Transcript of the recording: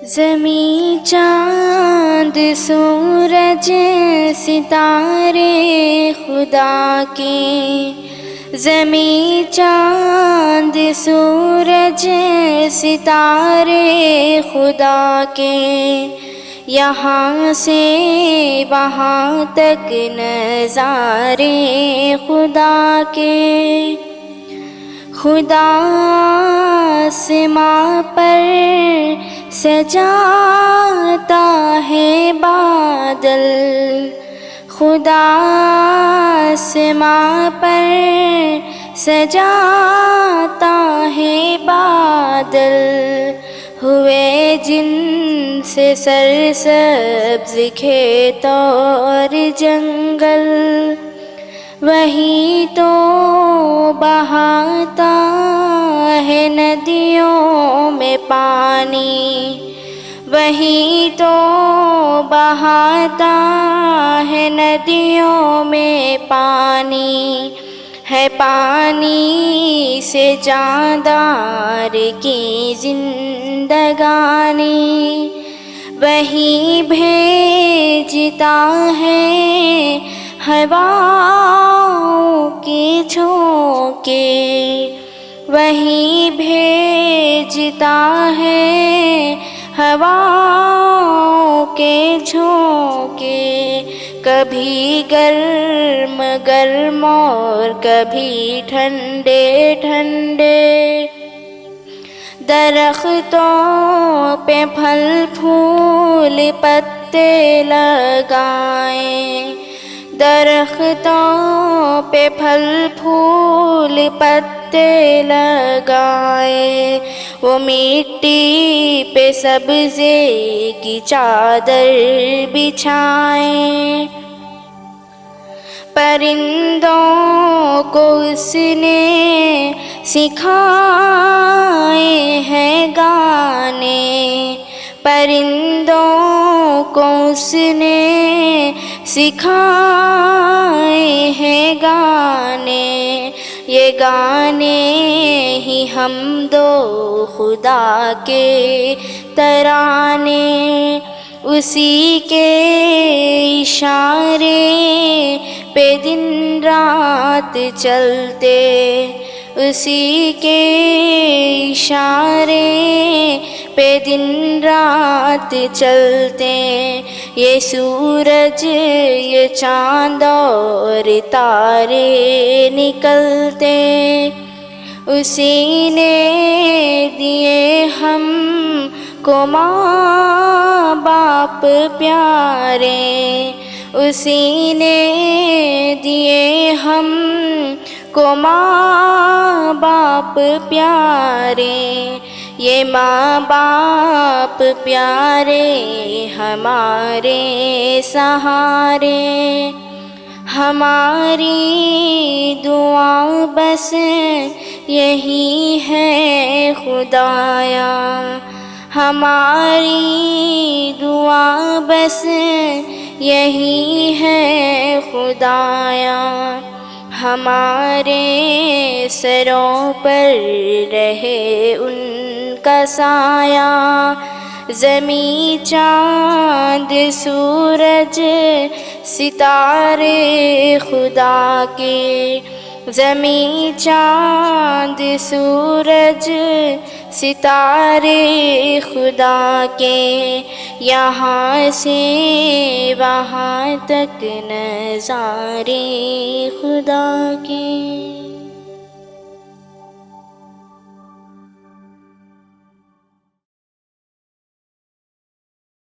زمیں چاند سورج ستارے خدا کے، زمیں چاند سورج ستارے خدا کے، یہاں سے وہاں تک نظارے خدا کے۔ خدا آسماں پر سجاتا ہے بادل، خدا آسماں پر سجاتا ہے بادل، ہوئے جن سے سرسبز کھیت اور جنگل، وہی تو بہاتا ہے ندیوں میں پانی، وہی تو بہاتا ہے ندیوں میں پانی، ہے پانی سے جاندار کی زندگانی، وہی بھیجتا ہے ہواؤں کے جھونکے، وہی بھیجتا ہے ہواؤں کے جھونکے، کبھی گرم گرم اور کبھی ٹھنڈے ٹھنڈے، درختوں پہ پھل پھول پتے لگائیں، درختوں پہ پھل پھول پتے لگائیں، وہ مٹی پہ سبزے کی چادر بچھائیں، پرندوں کو اس نے سکھائے ہیں گانے، پرندوں کو اس نے سکھائے ہیں گانے، یہ گانے ہی حمد و خدا کے ترانے، اسی کے اشارے پہ دن رات چلتے، اسی کے اشارے پہ دن رات چلتے، یہ سورج یہ چاند اور تارے نکلتے، اسی نے دیے ہم کو ماں باپ پیارے، اسی نے دیے ہم کو ماں باپ پیارے، یہ ماں باپ پیارے ہمارے سہارے، ہماری دعا بس یہی ہے خدایا، ہماری دعا بس یہی ہے خدایا، ہمارے سروں پر رہے ان کا سایہ، زمیں چاند سورج ستارے خدا کے، زمیں چاند سورج ستارے خدا کے، یہاں سے وہاں تک نظارے خدا کے۔